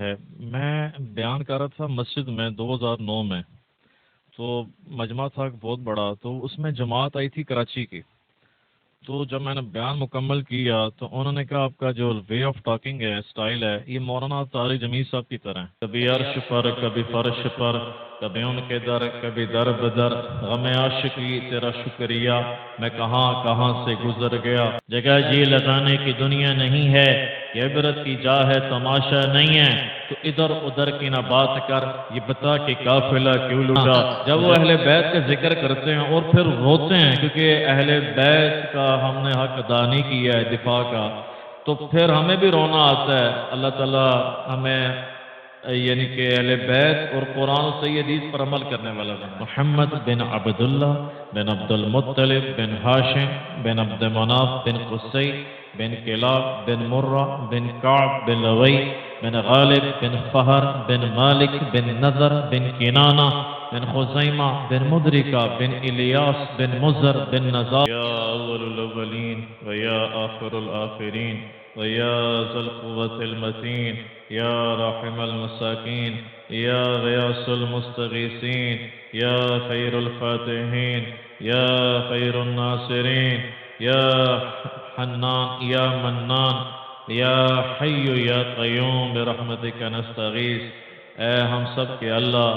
ہے میں بیان کر رہا تھا مسجد میں 2009 میں، تو مجمع تھا بہت بڑا، تو اس میں جماعت آئی تھی کراچی کی۔ تو جب میں نے بیان مکمل کیا تو انہوں نے کہا آپ کا جو وے آف ٹاکنگ ہے، اسٹائل ہے، یہ مولانا طارق جمیل صاحب کی طرح ہے، کبھی عرش پر کبھی فرش پر، کبھی ان کے در کبھی در بدر، غم عاشقی تیرا شکریہ میں کہاں کہاں سے گزر گیا، جگہ جی لگانے کی دنیا نہیں ہے، یہ عبرت کی جا ہے تماشا نہیں ہے، تو ادھر ادھر کی نہ بات کر، یہ بتا کہ قافلہ کیوں لٹا۔ جب وہ اہل بیت کا ذکر کرتے ہیں اور پھر روتے ہیں کیونکہ اہل بیت کا ہم نے حق ادا نہیں کیا ہے، دفاع کا، تو پھر ہمیں بھی رونا آتا ہے۔ اللہ تعالیٰ ہمیں یعنی کہ اہل بیت اور قرآن و صحیح حدیث پر عمل کرنے والا بنا۔ محمد بن عبداللہ بن عبد المطلب بن ہاشم بن عبد مناف بن قصی بن کلاب بن مرہ بن کعب بن لوی بن غالب بن فہر بن مالک بن نذر بن کنانہ بن خزیمہ بن مدرکہ بن الیاس بن مزر بن نزار، یا اول الاولین و یا آخر الآخرین و یا ذا القوة المتین، یا راحم المساکین، یا غیاث المستغیثین، یا خیر الفاتحین، یا خیر الناصرین، یا حنان یا منان، یا حی یا قیوم برحمتک نستغیث۔ اے ہم سب کے اللہ،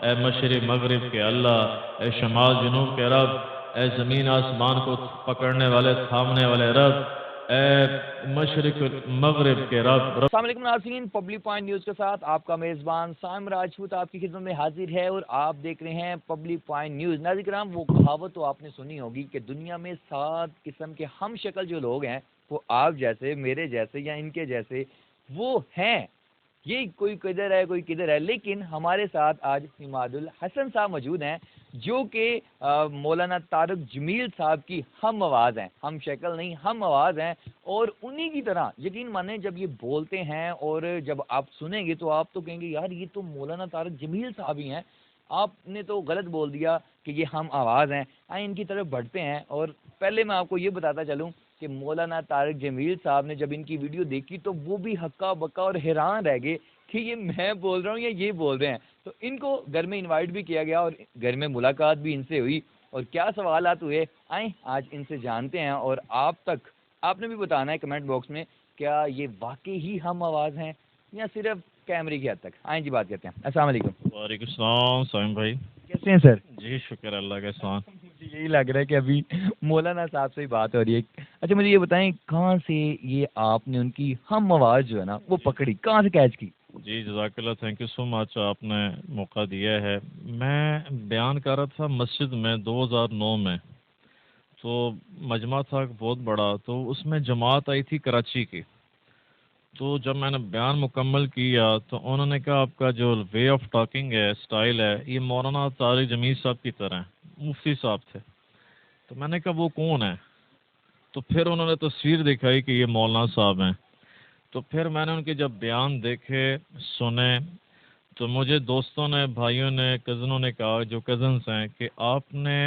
اے مشرق مغرب کے اللہ، اے شمال جنوب کے رب، اے زمین آسمان کو پکڑنے والے تھامنے والے رب، اے مشرق مغرب کے رب۔ السلام علیکم ناظرین، پبلک پوائنٹ نیوز کے ساتھ آپ کا میزبان سائم راجپوت آپ کی خدمت میں حاضر ہے اور آپ دیکھ رہے ہیں پبلک پوائنٹ نیوز۔ ناظرین کرام، وہ کہاوت تو آپ نے سنی ہوگی کہ دنیا میں 7 قسم کے ہم شکل جو لوگ ہیں، وہ آپ جیسے، میرے جیسے یا ان کے جیسے وہ ہیں۔ یہ کوئی کدھر ہے کوئی کدھر ہے، لیکن ہمارے ساتھ آج عماد الحسن صاحب موجود ہیں جو کہ مولانا طارق جمیل صاحب کی ہم آواز ہیں، ہم شکل نہیں ہم آواز ہیں، اور انہی کی طرح یقین مانیں جب یہ بولتے ہیں اور جب آپ سنیں گے تو آپ تو کہیں گے یار یہ تو مولانا طارق جمیل صاحب ہی ہیں، آپ نے تو غلط بول دیا کہ یہ ہم آواز ہیں۔ آئیں ان کی طرف بڑھتے ہیں، اور پہلے میں آپ کو یہ بتاتا چلوں کہ مولانا طارق جمیل صاحب نے جب ان کی ویڈیو دیکھی تو وہ بھی ہکا بکا اور حیران رہ گئے کہ یہ میں بول رہا ہوں یا یہ بول رہے ہیں۔ تو ان کو گھر میں انوائٹ بھی کیا گیا اور گھر میں ملاقات بھی ان سے ہوئی، اور کیا سوالات ہوئے آئیں آج ان سے جانتے ہیں، اور آپ نے بھی بتانا ہے کمنٹ باکس میں کیا یہ واقعی ہی ہم آواز ہیں یا صرف کیمرے کی حد تک۔ آئیں جی بات کرتے ہیں۔ السلام علیکم۔ وعلیکم السلام سائم بھائی، کیسے ہیں سر؟ جی شکر اللہ کا احسان۔ مجھے یہی لگ رہا ہے کہ ابھی مولانا صاحب سے ہی بات ہو رہی ہے۔ اچھا مجھے یہ بتائیں کہاں سے یہ آپ نے ان کی ہم آواز جو ہے نا وہ پکڑی، کہاں سے کیچ کی؟ جی جزاک اللہ، تھینک یو سو مچ، آپ نے موقع دیا ہے۔ میں بیان کر رہا تھا مسجد میں 2009 میں، تو مجمع تھا بہت بڑا، تو اس میں جماعت آئی تھی کراچی کی۔ تو جب میں نے بیان مکمل کیا تو انہوں نے کہا آپ کا جو وے آف ٹاکنگ ہے، اسٹائل ہے، یہ مولانا طارق جمیل صاحب کی طرح ہے، مفتی صاحب تھے۔ تو میں نے کہا وہ کون ہے؟ تو پھر انہوں نے تصویر دکھائی کہ یہ مولانا صاحب ہیں۔ تو پھر میں نے ان کے جب بیان دیکھے سنے تو مجھے دوستوں نے، بھائیوں نے، کزنوں نے کہا، جو کزنس ہیں، کہ آپ نے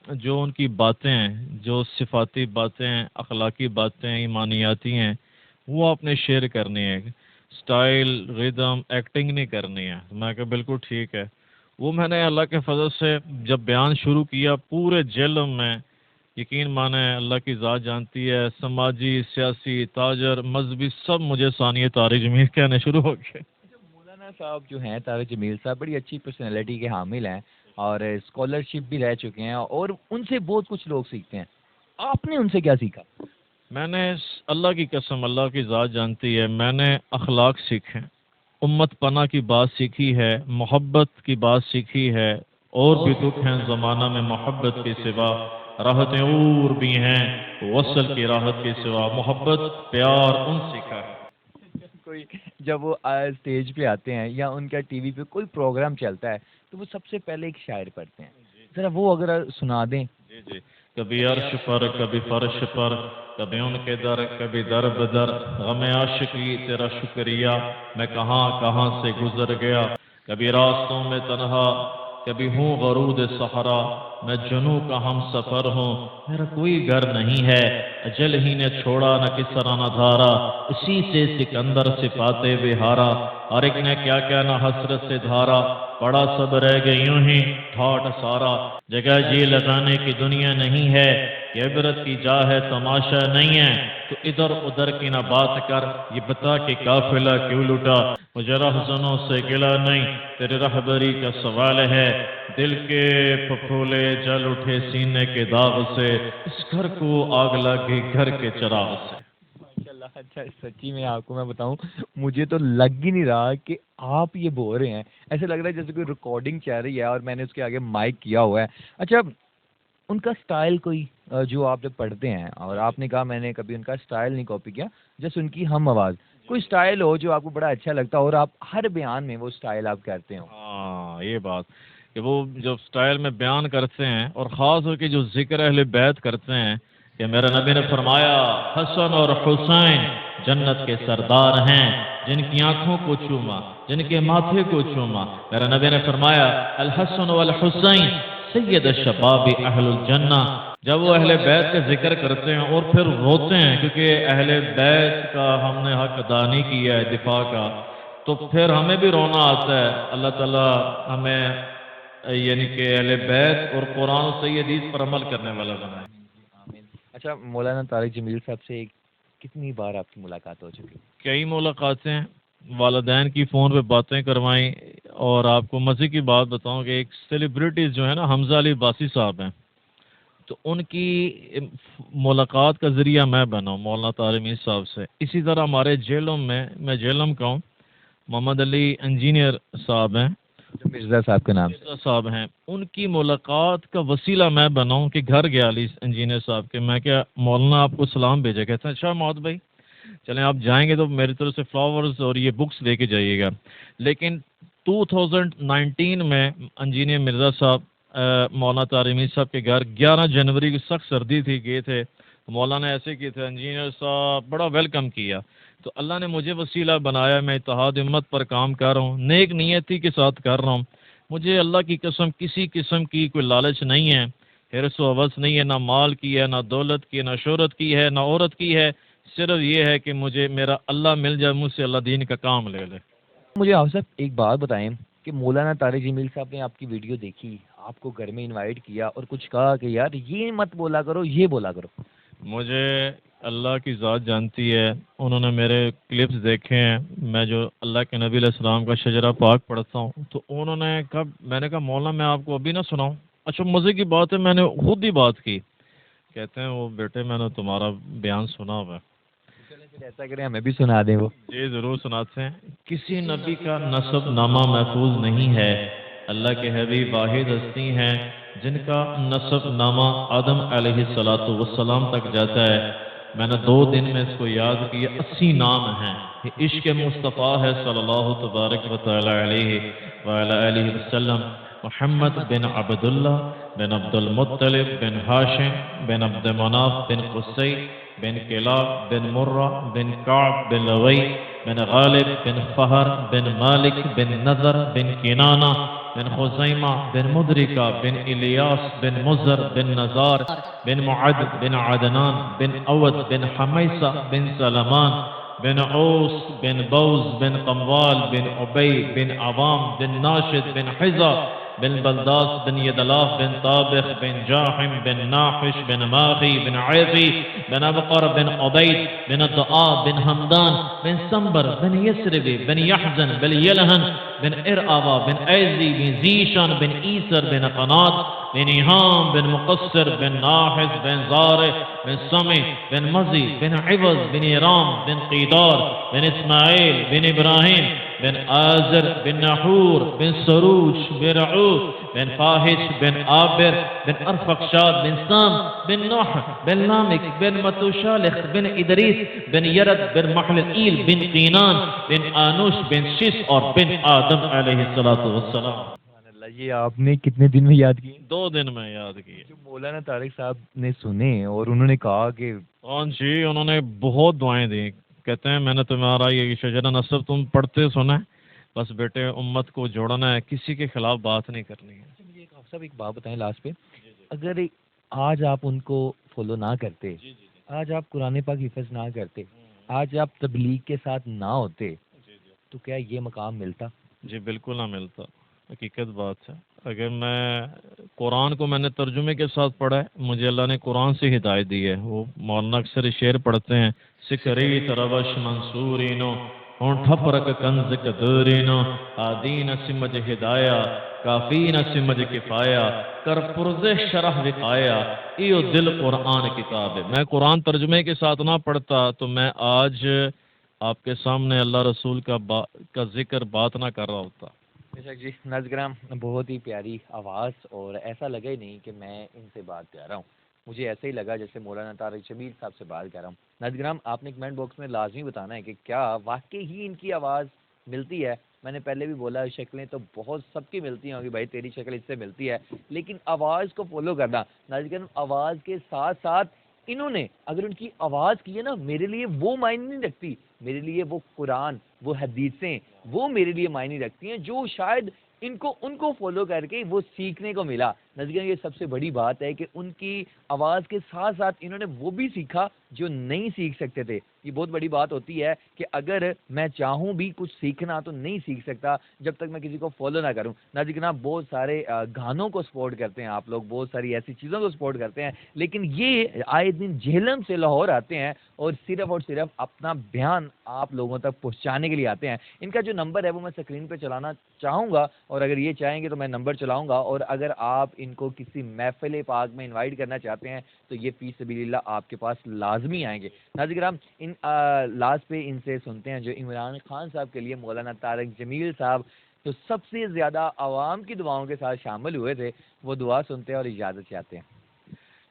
جو ان کی باتیں ہیں، جو صفاتی باتیں ہیں، اخلاقی باتیں ہیں، ایمانیاتی ہیں، وہ آپ نے شیئر کرنی ہے، سٹائل، ریدم، ایکٹنگ نہیں کرنی ہے۔ میں کہا بالکل ٹھیک ہے۔ وہ میں نے اللہ کے فضل سے جب بیان شروع کیا، پورے جیلم میں یقین مانیں اللہ کی ذات جانتی ہے، سماجی، سیاسی، تاجر، مذہبی، سب مجھے ثانیہ طارق جمیل کہنے شروع ہو گئے۔ مولانا صاحب جو ہیں طارق جمیل صاحب بڑی اچھی پرسنالٹی کے حامل ہیں اور اسکالرشپ بھی رہ چکے ہیں، اور ان سے بہت کچھ لوگ سیکھتے ہیں۔ آپ نے ان سے کیا سیکھا؟ میں نے اللہ کی قسم، اللہ کی ذات جانتی ہے، میں نے اخلاق سیکھے، امت پناہ کی بات سیکھی ہے، محبت کی بات سیکھی ہے، اور بھی دکھ ہیں زمانہ میں محبت کے سوا، راحتیں اور بھی ہیں وصل کی راحت کے سوا، محبت پیار ان سیکھا ہے۔ کوئی جب وہ اسٹیج پہ آتے ہیں یا ان کا ٹی وی پہ کوئی پروگرام چلتا ہے تو وہ سب سے پہلے ایک شاعر پڑھتے ہیں، ذرا وہ اگر سنا دیں۔ جی جی، کبھی عرش پر کبھی فرش پر، کبھی ان کے در کبھی در بدر، غم عاشقی تیرا شکریہ میں کہاں کہاں سے گزر گیا، کبھی راستوں میں تنہا کبھی ہوں غرود صحرا، میں جنوں کا ہم سفر ہوں، میرا کوئی گھر نہیں ہے، اجل ہی نے چھوڑا نہ کسرا نہ دھارا، اسی سے سکندر صفات بہارا، اور ایک نے کیا کہنا حسرت سے دھارا، بڑا سب رہ گئے یوں ہی ٹھاٹ سارا، جگہ جی لگانے کی دنیا نہیں ہے، یہ عبرت کی جا ہے تماشا نہیں ہے، تو ادھر ادھر کی نہ بات کر، یہ بتا کہ قافلہ کیوں لٹا، مجھے رہزنوں سے گلا نہیں، تیرے رہبری کا سوال ہے، دل کے پھپھولے جل اٹھے سینے کے داغ سے، اس گھر کو آگ لگی گھر کے چراغ سے۔ ماشاءاللہ، اچھا سچی میں آپ کو میں بتاؤں، مجھے تو لگ ہی نہیں رہا کہ آپ یہ بول رہے ہیں، ایسے لگ رہا ہے جیسے کوئی ریکارڈنگ چل رہی ہے اور میں نے اس کے آگے مائک کیا ہوا ہے۔ اچھا، ان کا سٹائل کوئی جو آپ جب پڑھتے ہیں، اور آپ نے کہا میں نے کبھی ان کا سٹائل نہیں کاپی کیا، جس ان کی ہم آواز، کوئی سٹائل ہو جو آپ کو بڑا اچھا لگتا ہو اور آپ ہر بیان میں وہ سٹائل آپ کرتے ہو؟ ہاں، یہ بات کہ وہ جو سٹائل میں بیان کرتے ہیں، اور خاص کر کے جو ذکر اہل بیت کرتے ہیں، کہ میرے نبی نے فرمایا حسن اور حسین جنت کے سردار ہیں، جن کی آنکھوں کو چوما، جن کے ماتھے کو چوما، میرے نبی نے فرمایا الحسن والحسین سید الشباب اہل الجنہ۔ جب وہ اہل بیت کا ذکر کرتے ہیں اور پھر روتے ہیں کیونکہ اہل بیت کا ہم نے حق ادا نہیں کیا ہے دفاع کا، تو پھر ہمیں بھی رونا آتا ہے۔ اللہ تعالیٰ ہمیں یعنی کہ اہل بیت اور قرآن و صحیح حدیث پر عمل کرنے والا بنائے۔ آمین۔ اچھا، مولانا طارق جمیل صاحب سے کتنی بار آپ کی ملاقات ہو چکی؟ کئی ملاقاتیں، والدین کی فون پہ باتیں کروائیں، اور آپ کو مزے کی بات بتاؤں کہ ایک سیلیبریٹیز جو ہے نا حمزہ علی باسی صاحب ہیں، تو ان کی ملاقات کا ذریعہ میں بنا ہوں مولانا طارق جمیل صاحب سے۔ اسی طرح ہمارے جیلوں میں جیلم کا ہوں، محمد علی انجینئر صاحب ہیں، جو مرزا صاحب کا نام مرزا صاحب ہیں، ان کی ملاقات کا وسیلہ میں بنا ہوں کہ گھر گیا علی انجینئر صاحب کے، میں کیا مولانا آپ کو سلام بھیجا، کہتے ہیں اچھا محمد بھائی چلیں آپ جائیں گے تو میری طرف سے فلاورز اور یہ بکس لے کے جائیے گا۔ لیکن 2019 میں انجینئر مرزا صاحب مولانا طارق جمیل صاحب کے گھر 11 جنوری کی سخت سردی تھی، گئے تھے، مولانا ایسے کیے تھے، انجینئر صاحب بڑا ویلکم کیا، تو اللہ نے مجھے وسیلہ بنایا، میں اتحاد امت پر کام کر رہا ہوں، نیک نیتی کے ساتھ کر رہا ہوں، مجھے اللہ کی قسم کسی قسم کی کوئی لالچ نہیں ہے، حرص و حوث نہیں ہے، نہ مال کی ہے، نہ دولت کی ہے، نہ شہرت کی ہے، نہ عورت کی ہے، صرف یہ ہے کہ مجھے میرا اللہ مل جائے، مجھ سے اللہ دین کا کام لے لے۔ مجھے آپ صاحب ایک بات بتائیں کہ مولانا طارق جمیل صاحب نے آپ کی ویڈیو دیکھی، آپ کو گھر میں انوائٹ کیا اور کچھ کہا کہ یار یہ مت بولا کرو، یہ بولا کرو؟ مجھے اللہ کی ذات جانتی ہے، انہوں نے میرے کلپس دیکھے ہیں، میں جو اللہ کے نبی علیہ السلام کا شجرہ پاک پڑھتا ہوں، تو انہوں نے کہا، میں نے کہا مولانا میں آپ کو ابھی نہ سناؤں؟ اچھا مزے کی بات ہے، میں نے خود ہی بات کی، کہتے ہیں وہ بیٹے میں نے تمہارا بیان سنا ہوا ہے۔ پھر ایسا کریں ہمیں بھی سنا دیں وہ۔ جی ضرور سناتے ہیں۔ کسی نبی کا نسب نامہ محفوظ نہیں ہے، اللہ کے حبیب واحد ہستی ہیں جن کا نسب نامہ آدم علیہ السلام تک جاتا ہے۔ میں نے 2 دن میں اس کو یاد کیا، 80 نام ہیں، یہ عشق مصطفیٰ ہے صلی اللہ تبارک و تعالی علیہ وعلی آلہ وسلم۔ محمد بن عبداللہ بن عبد المطلب بن ہاشم بن عبد مناف بن قصی بن کلاب بن مرہ بن کعب بن لغی بن غالب بن فہر بن مالک بن نظر بن کنانہ بن خزیمہ بن مدرکہ بن الیاس بن مزر بن نزار بن معد بن عدنان بن اود بن حمیسہ بن سلمان بن عوس بن بوز بن قموال بن عبی بن عوام بن ناشد بن حزا بن بلداس بن یدلاف بن طابخ بن جاحم بن ناحش بن ماغی بن عیفی بن ابقر بن عبید بن الدعاء بن حمدان بن سنبر بن یسربی بن یحزن بن یلہن بن ارعوا بن ایزی بن زیشان بن ایسر بن قناد بن ایہام بن مقصر بن ناحس بن زارع بن سمع بن مزی بن عوض بن ایرام بن قیدار بن اسماعیل بن ابراہیم بن آزر بن نحور بن سروش بن رعوف بن فاحش بن عابر بن ارفقشاد بن سام بن نوح بن لامک بن متوشالخ بن ادریس بن یرد بن محلئیل بن قینان بن آنوش بن شس اور بن آدم علیہ السلام۔ یہ آپ نے کتنے دن میں یاد کیے؟ 2 دن میں یاد کیے۔ جو مولانا طارق صاحب نے سنے اور انہوں نے کہا کہ جی انہوں نے بہت دعائیں دی، کہتے ہیں میں نے تمہارا یہ شجرہ نصب تم پڑھتے سنا ہے، بس بیٹے امت کو جوڑنا ہے، کسی کے خلاف بات نہیں کرنی ہے۔ مجھے ایک بات بتائیں لاسٹ پہ، اگر آج آپ ان کو فالو نہ کرتے، آج آپ قرآن پاک حفظ نہ کرتے، آج آپ تبلیغ کے ساتھ نہ ہوتے، تو کیا یہ مقام ملتا؟ جی بالکل نہ ملتا، حقیقت بات ہے۔ اگر میں قرآن کو میں نے ترجمے کے ساتھ پڑھا ہے، مجھے اللہ نے قرآن سے ہدایت دی ہے۔ وہ مولانا اکثر شعر پڑھتے ہیں، سکری تروش منصورینو ہون ٹھپرک کنز کدورینو آدین سمجھ ہدایا کافین سمجھ کفایا کر پرز شرح وقایا ایو دل قرآن کتاب ہے۔ میں قرآن ترجمے کے ساتھ نہ پڑھتا تو میں آج آپ کے سامنے اللہ رسول کا ذکر بات نہ کر رہا ہوتا۔ بے شک جی، ناظرین کرام، بہت ہی پیاری آواز، اور ایسا لگا ہی نہیں کہ میں ان سے بات کر رہا ہوں، مجھے ایسا ہی لگا جیسے مولانا طارق جمیل صاحب سے بات کر رہا ہوں۔ ناظرین کرام، آپ نے کمنٹ باکس میں لازمی بتانا ہے کہ کیا واقعی ہی ان کی آواز ملتی ہے۔ میں نے پہلے بھی بولا شکلیں تو بہت سب کی ملتی ہوں گی، بھائی تیری شکل اس سے ملتی ہے، لیکن آواز کو فالو کرنا۔ ناظرین کرام، آواز کے ساتھ ساتھ انہوں نے اگر ان کی آواز کی ہے نا، میرے لیے وہ معنی نہیں رکھتی، میرے لیے وہ قرآن، وہ حدیثیں، وہ میرے لیے معنی رکھتی ہیں، جو شاید ان کو فالو کر کے وہ سیکھنے کو ملا۔ نظر یہ سب سے بڑی بات ہے کہ ان کی آواز کے ساتھ ساتھ انہوں نے وہ بھی سیکھا جو نہیں سیکھ سکتے تھے۔ یہ بہت بڑی بات ہوتی ہے کہ اگر میں چاہوں بھی کچھ سیکھنا تو نہیں سیکھ سکتا جب تک میں کسی کو فالو نہ کروں۔ ناظرین آپ بہت سارے گانوں کو سپورٹ کرتے ہیں، آپ لوگ بہت ساری ایسی چیزوں کو سپورٹ کرتے ہیں، لیکن یہ آئے دن جہلم سے لاہور آتے ہیں اور صرف اپنا بیان آپ لوگوں تک پہنچانے کے لیے آتے ہیں۔ ان کا جو نمبر ہے وہ میں اسکرین پہ چلانا چاہوں گا، اور اگر یہ چاہیں گے تو میں نمبر چلاؤں گا، اور اگر آپ ان کو کسی محفل پاک میں انوائٹ کرنا چاہتے ہیں تو یہ فی سبیل اللہ آپ کے پاس لازمی آئیں گے۔ ناظرین کرام، ان لاسٹ پہ ان سے سنتے ہیں جو عمران خان صاحب کے لیے مولانا طارق جمیل صاحب تو سب سے زیادہ عوام کی دعاؤں کے ساتھ شامل ہوئے تھے، وہ دعا سنتے ہیں اور اجازت چاہتے ہیں۔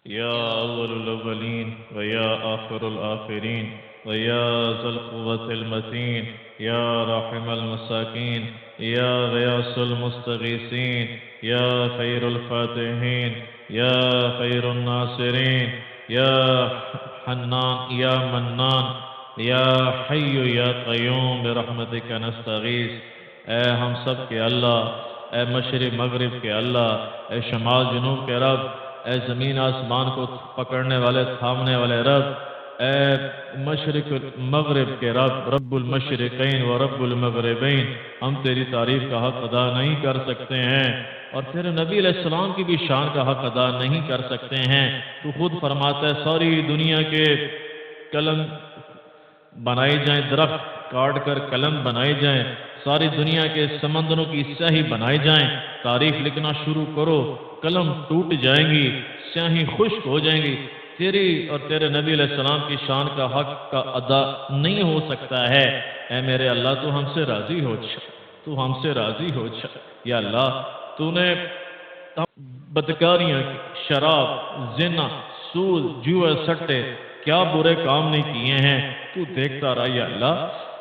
یا اول الاولین و یا آخر الآخرین و یا ذی القوة المتین یا راحم المساکین یا غیاث المستغیثین یا خیر الفاتحین یا خیر الناصرین یا حنان یا منان یا حی یا قیوم برحمتک نستغیث۔ اے ہم سب کے اللہ، اے مشرق مغرب کے اللہ، اے شمال جنوب کے رب، اے زمین آسمان کو پکڑنے والے تھامنے والے رب، اے مشرق مغرب کے رب، رب المشرقین و رب المغربین، ہم تیری تعریف کا حق ادا نہیں کر سکتے ہیں اور تیرے نبی علیہ السلام کی بھی شان کا حق ادا نہیں کر سکتے ہیں۔ تو خود فرماتا ہے ساری دنیا کے قلم بنائی جائیں، درخت کاٹ کر قلم بنائی جائیں، ساری دنیا کے سمندروں کی سیاہی بنائی جائیں، تاریخ لکھنا شروع کرو، قلم ٹوٹ جائیں گی، سیاہی خشک ہو جائیں گی، تیری اور تیرے نبی علیہ السلام کی شان کا حق کا ادا نہیں ہو سکتا ہے۔ اے میرے اللہ تو ہم سے راضی ہو جا، تو ہم سے راضی ہو جا۔ یا اللہ تو نے بدکاریاں کی، شراب، زنا، سود، جوئے، سٹے، کیا برے کام نہیں کیے ہیں، تو دیکھتا رہا یا اللہ،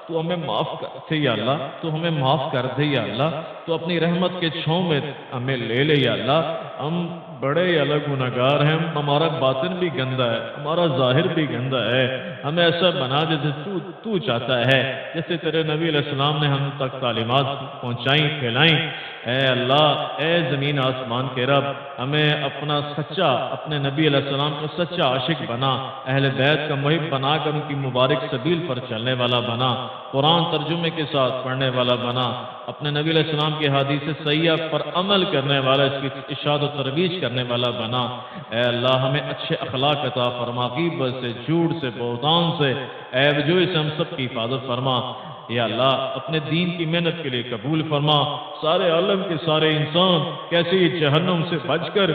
تو ہمیں معاف کر دے یا اللہ، تو ہمیں معاف کر دے یا اللہ، تو اپنی رحمت کے چھاؤں میں ہمیں لے لے یا اللہ۔ ہم بڑے الگ گناہگار ہیں، ہمارا باطن بھی گندا ہے، ہمارا ظاہر بھی گندا ہے، ہمیں ایسا بنا جیسے تو چاہتا ہے، جیسے تیرے نبی علیہ السلام نے ہم تک تعلیمات پہنچائیں، پھیلائیں۔ اے اللہ، اے زمین آسمان کے رب، ہمیں اپنا سچا، اپنے نبی علیہ السلام کا سچا عاشق بنا، اہل بیت کا محب بنا کر ان کی مبارک سبیل پر چلنے والا بنا، قرآن ترجمے کے ساتھ پڑھنے والا بنا، اپنے نبی علیہ السلام کی حدیث صحیحہ پر عمل کرنے والا، اس کی ارشاد و ترویج کرنے والا بنا۔ اے اللہ ہمیں اچھے اخلاق عطا فرما، غیبت سے، جھوٹ سے، بہتان سے، عیب جوئی سے ہم سب کی حفاظت فرما۔ یا اللہ اپنے دین کی محنت کے لیے قبول فرما، سارے عالم کے سارے انسان کیسے ہی جہنم سے بچ کر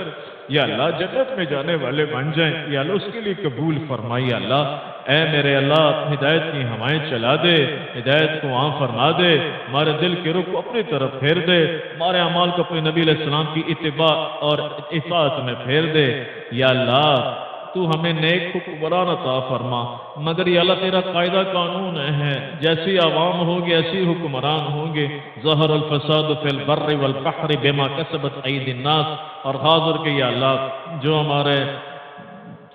یا اللہ جنت میں جانے والے بن جائیں، یا اللہ اس کے لیے قبول فرما۔ یا اللہ اے میرے اللہ ہدایت کی ہوائیں چلا دے، ہدایت کو عام فرما دے، ہمارے دل کے رخ کو اپنی طرف پھیر دے، ہمارے اعمال کو اپنے نبی علیہ السلام کی اتباع اور اطاعت میں پھیر دے۔ یا اللہ تو ہمیں نیک حکمران عطا فرما، مگر یا اللہ تیرا قاعدہ قانون ہے، جیسی عوام ہوگی ایسی حکمران ہوں گے۔ ظہر الفساد فی البر والبحر بما کسبت ایدی الناس، اور حاضر کے یا اللہ جو ہمارے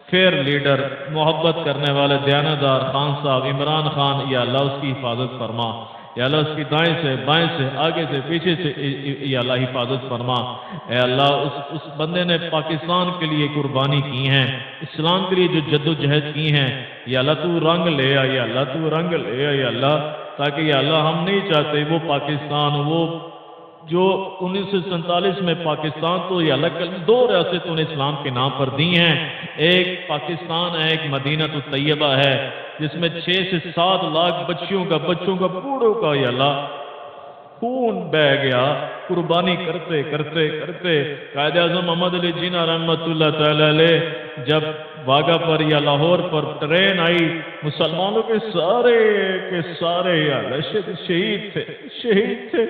فیئر لیڈر، محبت کرنے والے دیانتدار خان صاحب عمران خان، یا اللہ اس کی حفاظت فرما، یا اللہ اس کی دائیں سے بائیں سے آگے سے پیچھے سے یا اللہ حفاظت فرما۔ اے اللہ اس بندے نے پاکستان کے لیے قربانی کی ہیں، اسلام کے لیے جو جد و جہد کی ہیں، یا اللہ تو رنگ لے آ، یا اللہ تو رنگ لے آ، یا اللہ تاکہ یا اللہ ہم نہیں چاہتے وہ پاکستان وہ جو 1947 میں پاکستان تو یہ الگ دو ریاستوں نے اسلام کے نام پر دی ہیں، ایک پاکستان ہے، ایک مدینہ الطیبہ ہے، جس میں 6 سے 7 لاکھ بچوں کا بوڑھوں کا یا اللہ خون بہ گیا، قربانی کرتے کرتے کرتے قائد اعظم محمد علی جناح رحمۃ اللہ تعالی علیہ جب واگا پر یا لاہور پر ٹرین آئی، مسلمانوں کے سارے یا اللہ شہید تھے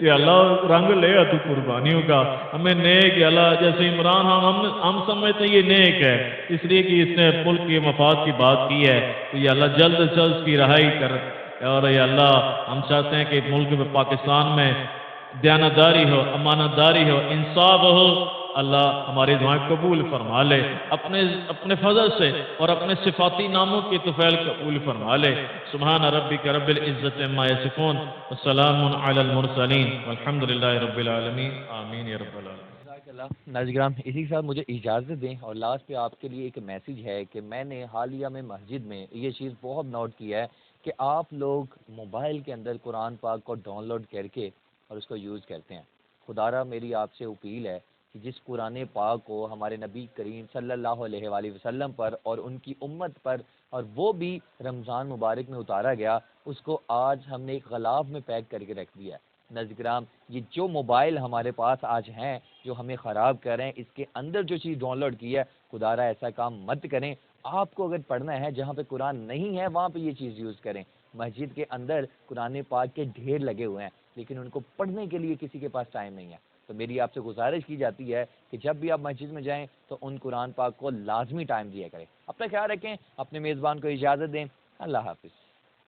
یا اللہ رنگ لے تو قربانیوں کا ہمیں نیک یا اللہ جیسے عمران ہم سمجھتے یہ نیک ہے اس لیے کہ اس نے ملک کے مفاد کی بات کی ہے تو یا اللہ جلد سے جلد اس کی رہائی کر، اور یا اللہ ہم چاہتے ہیں کہ ملک میں پاکستان میں دیانتداری ہو، امانت داری ہو، انصاف ہو، اللہ ہماری دعائیں قبول فرما لے، اپنے فضل سے اور اپنے صفاتی ناموں کی طفیل قبول فرما لے۔ سبحان ربک رب العزت عما یصفون وسلام علی المرسلین والحمد للہ رب العالمین آمین یا رب العالمین۔ ناظرین کرام، اسی کے ساتھ مجھے اجازت دیں اور لاسٹ پہ آپ کے لیے ایک میسیج ہے کہ میں نے حالیہ میں مسجد میں یہ چیز بہت نوٹ کیا ہے کہ آپ لوگ موبائل کے اندر قرآن پاک کو ڈاؤن لوڈ کر کے اور اس کو یوز کرتے ہیں۔ خدارا میری آپ سے اپیل ہے کہ جس قرآن پاک کو ہمارے نبی کریم صلی اللہ علیہ وآلہ وسلم پر اور ان کی امت پر اور وہ بھی رمضان مبارک میں اتارا گیا، اس کو آج ہم نے ایک غلاف میں پیک کر کے رکھ دیا ہے۔ ناظرین کرام، یہ جو موبائل ہمارے پاس آج ہیں جو ہمیں خراب کر رہے ہیں، اس کے اندر جو چیز ڈاؤن لوڈ کی ہے، خدارا ایسا کام مت کریں۔ آپ کو اگر پڑھنا ہے جہاں پہ قرآن نہیں ہے وہاں پہ یہ چیز یوز کریں۔ مسجد کے اندر قرآن پاک کے ڈھیر لگے ہوئے ہیں لیکن ان کو پڑھنے کے لیے کسی کے پاس ٹائم نہیں ہے، تو میری آپ سے گزارش کی جاتی ہے کہ جب بھی آپ مسجد میں جائیں تو ان قرآن پاک کو لازمی ٹائم دیا کریں۔ اپنا خیال رکھیں، اپنے میزبان کو اجازت دیں۔ اللہ حافظ۔